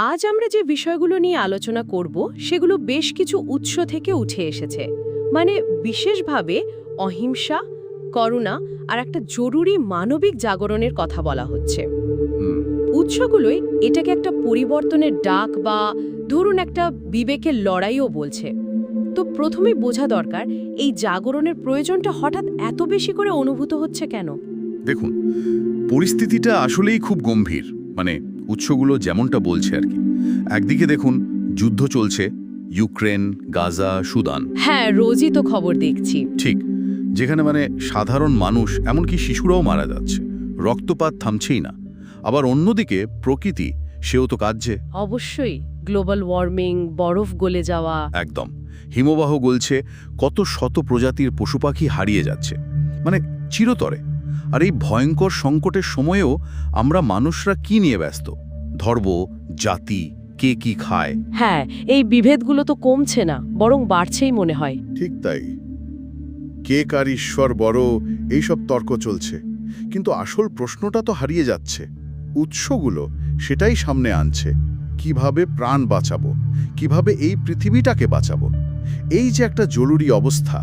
আজ আমরা যে বিষয়গুলো নিয়ে আলোচনা করব সেগুলো বেশ কিছু উৎস থেকে উঠে এসেছে। মানে বিশেষভাবে অহিংসা, করুণা আর একটা জরুরি মানবিক জাগরণের কথা বলা হচ্ছে। উৎসগুলোই এটাকে একটা পরিবর্তনের ডাক বা ধরুন একটা বিবেকের লড়াইও বলছে। তো প্রথমেই বোঝা দরকার এই জাগরণের প্রয়োজনটা হঠাৎ এত বেশি করে অনুভূত হচ্ছে কেন। দেখুন, পরিস্থিতিটা আসলেই খুব গম্ভীর। মানে উৎসগুলো যেমনটা বলছে আর কি। একদিকে দেখুন যুদ্ধ চলছে, ইউক্রেন, গাজা, সুদান। হ্যাঁ, রোজই তো খবর দেখছি। ঠিক, যেখানে মানে সাধারণ মানুষ এমনকি শিশুরাও মারা যাচ্ছে, রক্তপাত থামছেই না। আবার অন্যদিকে প্রকৃতি, সেও তো কাঁদছে। অবশ্যই, গ্লোবাল ওয়ার্মিং, বরফ গলে যাওয়া। একদম, হিমবাহ গলছে, কত শত প্রজাতির পশুপাখি হারিয়ে যাচ্ছে, মানে চিরতরে। আর এই ভয়ঙ্কর সংকটের সময়েও আমরা মানুষরা কি নিয়ে ব্যস্ত? ধর্ম, জাতি, কে কি খায়। হ্যাঁ, এই বিভেদগুলো তো কমছে না, বরং বাড়ছেই মনে হয়। ঠিক তাই। কে কার ঈশ্বর বড়, এইসব তর্ক চলছে, কিন্তু আসল প্রশ্নটা তো হারিয়ে যাচ্ছে। উৎসগুলো সেটাই সামনে আনছে। কিভাবে প্রাণ বাঁচাবো, কিভাবে এই পৃথিবীটাকে বাঁচাবো, এই যে একটা জরুরি অবস্থা,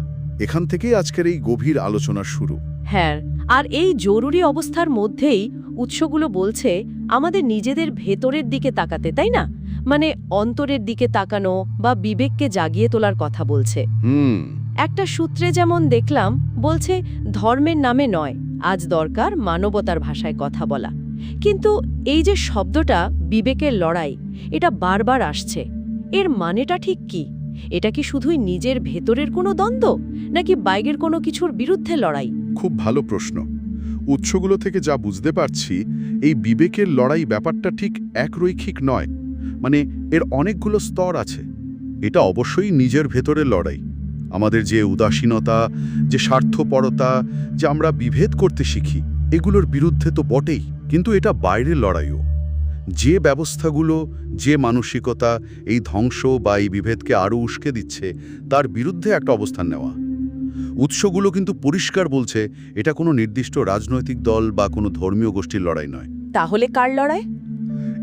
এখান থেকেই আজকের এই গভীর আলোচনা শুরু। হ্যাঁ, আর এই জরুরি অবস্থার মধ্যেই উৎসগুলো বলছে আমাদের নিজেদের ভেতরের দিকে তাকাতে, তাই না? মানে অন্তরের দিকে তাকানো বা বিবেককে জাগিয়ে তোলার কথা বলছে। একটা সূত্রে যেমন দেখলাম বলছে ধর্মের নামে নয়, আজ দরকার মানবতার ভাষায় কথা বলা। কিন্তু এই যে শব্দটা বিবেকের লড়াই, এটা বারবার আসছে। এর মানেটা ঠিক কি? এটা কি শুধুই নিজের ভেতরের কোনো দ্বন্দ্ব, নাকি বাইরের কোনো কিছুর বিরুদ্ধে লড়াই? খুব ভালো প্রশ্ন। উৎসগুলো থেকে যা বুঝতে পারছি, এই বিবেকের লড়াই ব্যাপারটা ঠিক একরৈখিক নয়। মানে এর অনেকগুলো স্তর আছে। এটা অবশ্যই নিজের ভেতরের লড়াই। আমাদের যে উদাসীনতা, যে স্বার্থপরতা, যে আমরা বিভেদ করতে শিখি, এগুলোর বিরুদ্ধে তো বটেই। কিন্তু এটা বাইরের লড়াইও। যে ব্যবস্থাগুলো, যে মানসিকতা এই ধ্বংস বা এই বিভেদকে আরও উস্কে দিচ্ছে, তার বিরুদ্ধে একটা অবস্থান নেওয়া। উৎসগুলো কিন্তু পরিষ্কার বলছে এটা কোনো নির্দিষ্ট রাজনৈতিক দল বা কোনো ধর্মীয় গোষ্ঠীর লড়াই নয়। তাহলে কার লড়াই?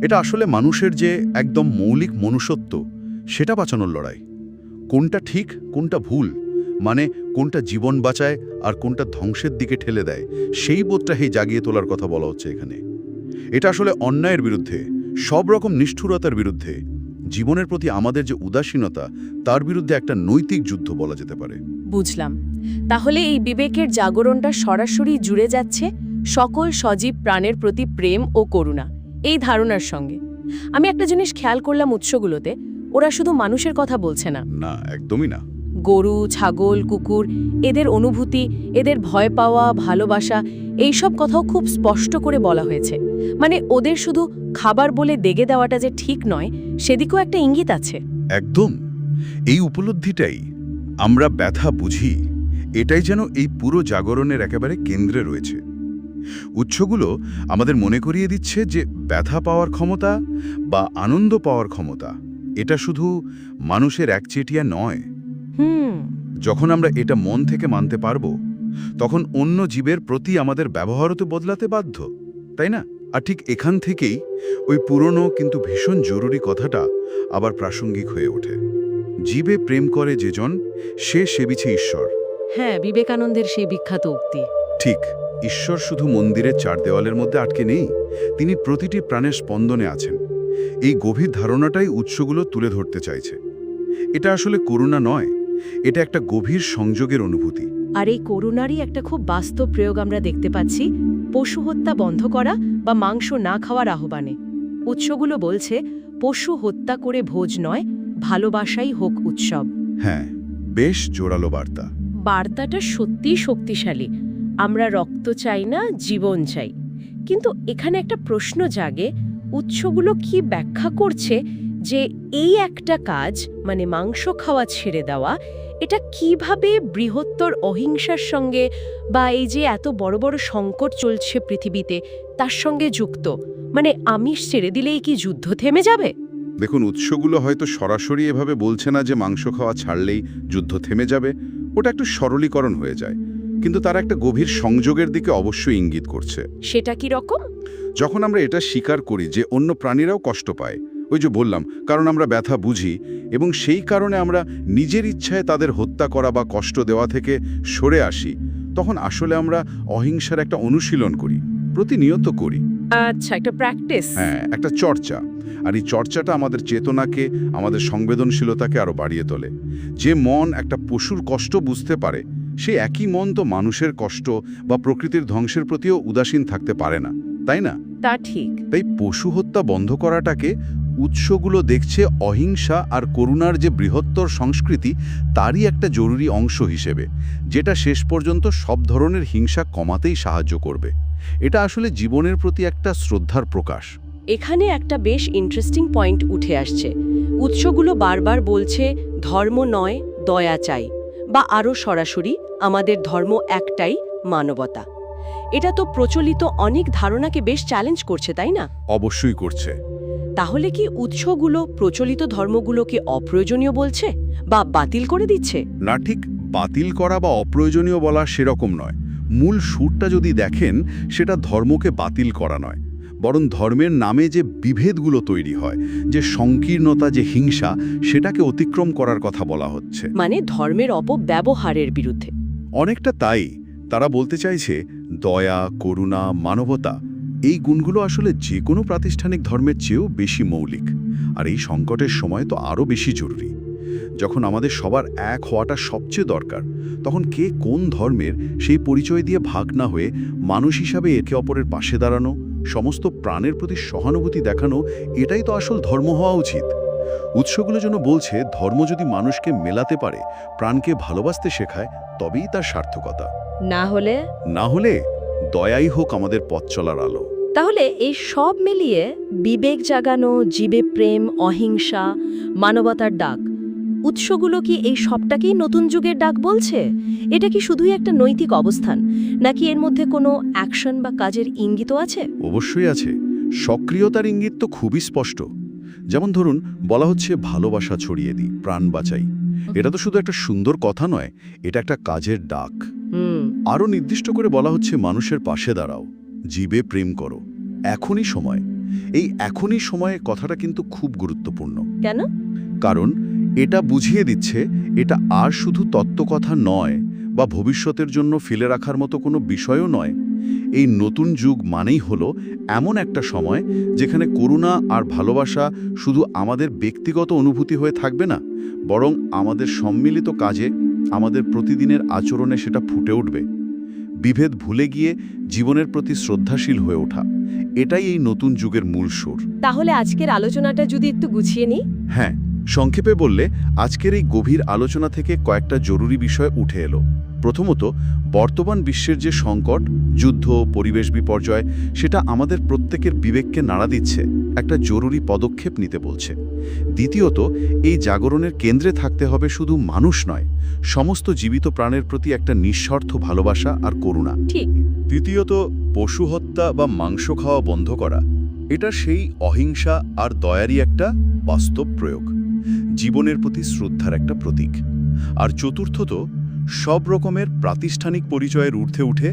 এটা আসলে মানুষের যে একদম মৌলিক মনুষ্যত্ব, সেটা বাঁচানোর লড়াই। কোনটা ঠিক, কোনটা ভুল, মানে কোনটা জীবন বাঁচায় আর কোনটা ধ্বংসের দিকে ঠেলে দেয়, সেই বোধটাকেই জাগিয়ে তোলার কথা বলা হচ্ছে এখানে। এটা আসলে অন্যায়ের বিরুদ্ধে, সব রকম নিষ্ঠুরতার বিরুদ্ধে, জীবনের প্রতি আমাদের যে উদাসীনতা, তার বিরুদ্ধে একটা নৈতিক যুদ্ধ বলা যেতে পারে। বুঝলাম। তাহলে এই বিবেকের জাগরণটা সরাসরি জুড়ে যাচ্ছে সকল সজীব প্রাণের প্রতি প্রেম ও করুণা, এই ধারণার সঙ্গে। আমি একটা জিনিস খেয়াল করলাম উৎসগুলোতে, ওরা শুধু মানুষের কথা বলছে না। না, একদমই না। গরু, ছাগল, কুকুর, এদের অনুভূতি, এদের ভয় পাওয়া, ভালোবাসা, এইসব কথাও খুব স্পষ্ট করে বলা হয়েছে। মানে ওদের শুধু খাবার বলে দেগে দেওয়াটা যে ঠিক নয়, সেদিকেও একটা ইঙ্গিত আছে। একদম, এই উপলব্ধিটাই, আমরা ব্যথা বুঝি, এটাই যেন এই পুরো জাগরণের একেবারে কেন্দ্রে রয়েছে। উৎসগুলো আমাদের মনে করিয়ে দিচ্ছে যে ব্যথা পাওয়ার ক্ষমতা বা আনন্দ পাওয়ার ক্ষমতা, এটা শুধু মানুষের একচেটিয়া নয়। যখন আমরা এটা মন থেকে মানতে পারবো, তখন অন্য জীবের প্রতি আমাদের ব্যবহারও তো বদলাতে বাধ্য, তাই না? আর ঠিক এখান থেকেই ওই পুরনো কিন্তু ভীষণ জরুরি কথাটা আবার প্রাসঙ্গিক হয়ে ওঠে। জীবে প্রেম করে যেজন, সে সেবিছে ঈশ্বর। হ্যাঁ, বিবেকানন্দের সেই বিখ্যাত উক্তি। ঠিক, ঈশ্বর শুধু মন্দিরের চার দেওয়ালের মধ্যে আটকে নেই, তিনি প্রতিটি প্রাণের স্পন্দনে আছেন। এই গভীর ধারণাটাই উৎসগুলো তুলে ধরতে চাইছে। এটা আসলে করুণা নয়, এটা একটা গভীর সংযোগের অনুভূতি। আর এই করুণারই একটা খুব বাস্তব প্রয়োগ আমরা দেখতে পাচ্ছি পশু হত্যা বন্ধ করা বা মাংস না খাওয়ার আহ্বানে। উৎসগুলো বলছে পশু হত্যা করে ভোজ নয়, ভালোবাসাই হোক উৎসব। হ্যাঁ, বেশ জোরালো বার্তা। বার্তাটা সত্যিই শক্তিশালী। আমরা রক্ত চাই না, জীবন চাই। কিন্তু এখানে একটা প্রশ্ন জাগে, উৎসগুলো কি ব্যাখ্যা করছে যে এই একটা কাজ, মানে মাংস খাওয়া ছেড়ে দেওয়া, এটা কিভাবে বৃহত্তর অহিংসার সঙ্গে বা এই যে এত বড় বড় সংকট চলছে পৃথিবীতে তার সঙ্গে যুক্ত? মানে আমিষ ছেড়ে দিলেই কি যুদ্ধ থেমে যাবে? দেখুন, উৎসগুলো হয়তো সরাসরি এভাবে বলছে না যে মাংস খাওয়া ছাড়লেই যুদ্ধ থেমে যাবে। ওটা একটু সরলীকরণ হয়ে যায়, কিন্তু তারা একটা গভীর সংযোগের দিকে অবশ্যই ইঙ্গিত করছে। সেটা কি রকম? যখন আমরা এটা স্বীকার করি যে অন্য প্রাণীরাও কষ্ট পায়, ওই যে বললাম, কারণ আমরা ব্যথা বুঝি এবং সেই কারণে আমরা নিজের ইচ্ছায় তাদের হত্যা করা বা কষ্ট দেওয়া থেকে সরে আসি, তখন আসলে আমরা অহিংসার একটা অনুশীলন করি, প্রতিনিয়ত করি। আচ্ছা, একটা প্র্যাকটিস। হ্যাঁ, একটা চর্চা। আর এই চর্চাটা আমাদের চেতনাকে, আমাদের সংবেদনশীলতাকে আরো বাড়িয়ে তোলে। যে মন একটা পশুর কষ্ট বুঝতে পারে, সে একই মন তো মানুষের কষ্ট বা প্রকৃতির ধ্বংসের প্রতিও উদাসীন থাকতে পারে না, তাই না? তা ঠিক। তাই পশু হত্যা বন্ধ করাটাকে উৎসগুলো দেখছে অহিংসা আর করুণার যে বৃহত্তর সংস্কৃতি, তারই একটা জরুরি অংশ হিসেবে, যেটা শেষ পর্যন্ত সব ধরনের হিংসা কমাতেই সাহায্য করবে। এটা আসলে জীবনের প্রতি একটা শ্রদ্ধার প্রকাশ। এখানে একটা বেশ ইন্টারেস্টিং পয়েন্ট উঠে আসছে। উৎসগুলো বারবার বলছে ধর্ম নয়, দয়া চাই, বা আরও সরাসরি আমাদের ধর্ম একটাই, মানবতা। এটা তো প্রচলিত অনেক ধারণাকে বেশ চ্যালেঞ্জ করছে, তাই না? অবশ্যই করছে। তাহলে কি উৎসগুলো প্রচলিত ধর্মগুলোকে অপ্রয়োজনীয় বলছে বা বাতিল করে দিচ্ছে? না, ঠিক বাতিল করা বা অপ্রয়োজনীয় বলা সেরকম নয়। মূল সুরটা যদি দেখেন, সেটা ধর্মকে বাতিল করা নয়, বরং ধর্মের নামে যে বিভেদগুলো তৈরি হয়, যে সংকীর্ণতা, যে হিংসা, সেটাকে অতিক্রম করার কথা বলা হচ্ছে। মানে ধর্মের অপব্যবহারের বিরুদ্ধে। অনেকটা তাই। তারা বলতে চাইছে দয়া, করুণা, মানবতা, এই গুণগুলো আসলে যে কোনো প্রাতিষ্ঠানিক ধর্মের চেয়েও বেশি মৌলিক। আর এই সংকটের সময় তো আরও বেশি জরুরি। যখন আমাদের সবার এক হওয়াটা সবচেয়ে দরকার, তখন কে কোন ধর্মের সেই পরিচয় দিয়ে ভাগ না হয়ে মানুষ হিসাবে একে অপরের পাশে দাঁড়ানো, সমস্ত প্রাণের প্রতি সহানুভূতি দেখানো, এটাই তো আসল ধর্ম হওয়া উচিত। উৎসগুলো যেন বলছে, ধর্ম যদি মানুষকে মেলাতে পারে, প্রাণকে ভালোবাসতে শেখায়, তবেই তার সার্থকতা। না হলে দয়াই হোক আমাদের পথ চলার আলো। তাহলে এই সব মিলিয়ে বিবেক জাগানো, জীবে প্রেম, অহিংসা, মানবতার ডাক, উৎসগুলো কি এই সবটাকেই নতুন যুগের ডাক বলছে? এটা কি শুধুই একটা নৈতিক অবস্থান, নাকি এর মধ্যে কোনো অ্যাকশন বা কাজের ইঙ্গিতও আছে? অবশ্যই আছে। সক্রিয়তার ইঙ্গিত তো খুবই স্পষ্ট। যেমন ধরুন, বলা হচ্ছে ভালোবাসা ছড়িয়ে দিই, প্রাণ বাঁচাই। এটা তো শুধু একটা সুন্দর কথা নয়, এটা একটা কাজের ডাক। আরও নির্দিষ্ট করে বলা হচ্ছে মানুষের পাশে দাঁড়াও, জীবে প্রেম করো, এখনই সময়। এই এখনই সময় কথাটা কিন্তু খুব গুরুত্বপূর্ণ। কেন? কারণ এটা বুঝিয়ে দিচ্ছে, এটা আর শুধু তত্ত্বকথা নয় বা ভবিষ্যতের জন্য ফেলে রাখার মতো কোনো বিষয়ও নয়। এই নতুন যুগ মানেই হলো এমন একটা সময় যেখানে করুণা আর ভালোবাসা শুধু আমাদের ব্যক্তিগত অনুভূতি হয়ে থাকবে না, বরং আমাদের সম্মিলিত কাজে, আমাদের প্রতিদিনের আচরণে সেটা ফুটে উঠবে। বিভেদ ভুলে গিয়ে জীবনের প্রতি শ্রদ্ধাশীল হয়ে ওঠা, এটাই এই নতুন যুগের মূল সুর। তাহলে আজকের আলোচনাটা যদি একটু গুছিয়ে নিই। হ্যাঁ, সংক্ষেপে বললে আজকের এই গভীর আলোচনা থেকে কয়েকটা জরুরি বিষয় উঠে এলো। প্রথমত, বর্তমান বিশ্বের যে সংকট, যুদ্ধ, পরিবেশ বিপর্যয়, সেটা আমাদের প্রত্যেকের বিবেককে নাড়া দিচ্ছে, একটা জরুরি পদক্ষেপ নিতে বলছে। দ্বিতীয়ত, এই জাগরণের কেন্দ্রে থাকতে হবে শুধু মানুষ নয়, সমস্ত জীবিত প্রাণের প্রতি একটা নিঃস্বার্থ ভালোবাসা আর করুণা। ঠিক। তৃতীয়ত, পশু হত্যা বা মাংস খাওয়া বন্ধ করা, এটা সেই অহিংসা আর দয়ারই একটা বাস্তব প্রয়োগ, জীবনের প্রতি শ্রদ্ধার একটা প্রতীক। আর চতুর্থত, সব রকমের প্রাতিষ্ঠানিক পরিচয়ের ঊর্ধ্বে উঠে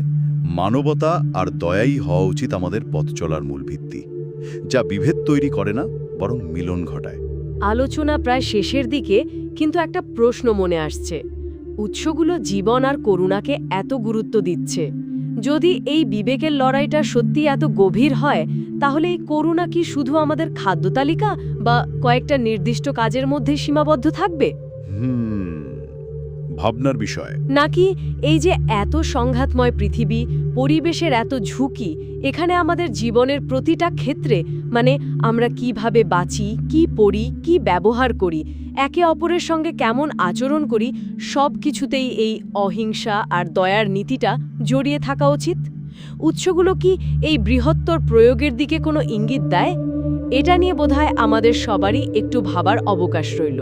মানবতা আর দয়াই হওয়া উচিত আমাদের পথ চলার মূল ভিত্তি, যা বিভেদ তৈরি করে না, বরং মিলন ঘটায়। আলোচনা প্রায় শেষের দিকে, কিন্তু একটা প্রশ্ন মনে আসছে। উৎসগুলো জীবন আর করুণাকে এত গুরুত্ব দিচ্ছে, যদি এই বিবেকের লড়াইটা সত্যি এত গভীর হয়, তাহলে এই করুণা কি শুধু আমাদের খাদ্য তালিকা বা কয়েকটা নির্দিষ্ট কাজের মধ্যে সীমাবদ্ধ থাকবে? ভাবনার বিষয়। নাকি এই যে এত সংঘাতময় পৃথিবী, পরিবেশের এত ঝুঁকি, এখানে আমাদের জীবনের প্রতিটা ক্ষেত্রে, মানে আমরা কিভাবে বাঁচি, কি পড়ি, কি ব্যবহার করি, একে অপরের সঙ্গে কেমন আচরণ করি, সব কিছুতেই এই অহিংসা আর দয়ার নীতিটা জড়িয়ে থাকা উচিত? উৎসগুলো কি এই বৃহত্তর প্রয়োগের দিকে কোনো ইঙ্গিত দেয়? এটা নিয়ে বোধহয় আমাদের সবারই একটু ভাবার অবকাশ রইল।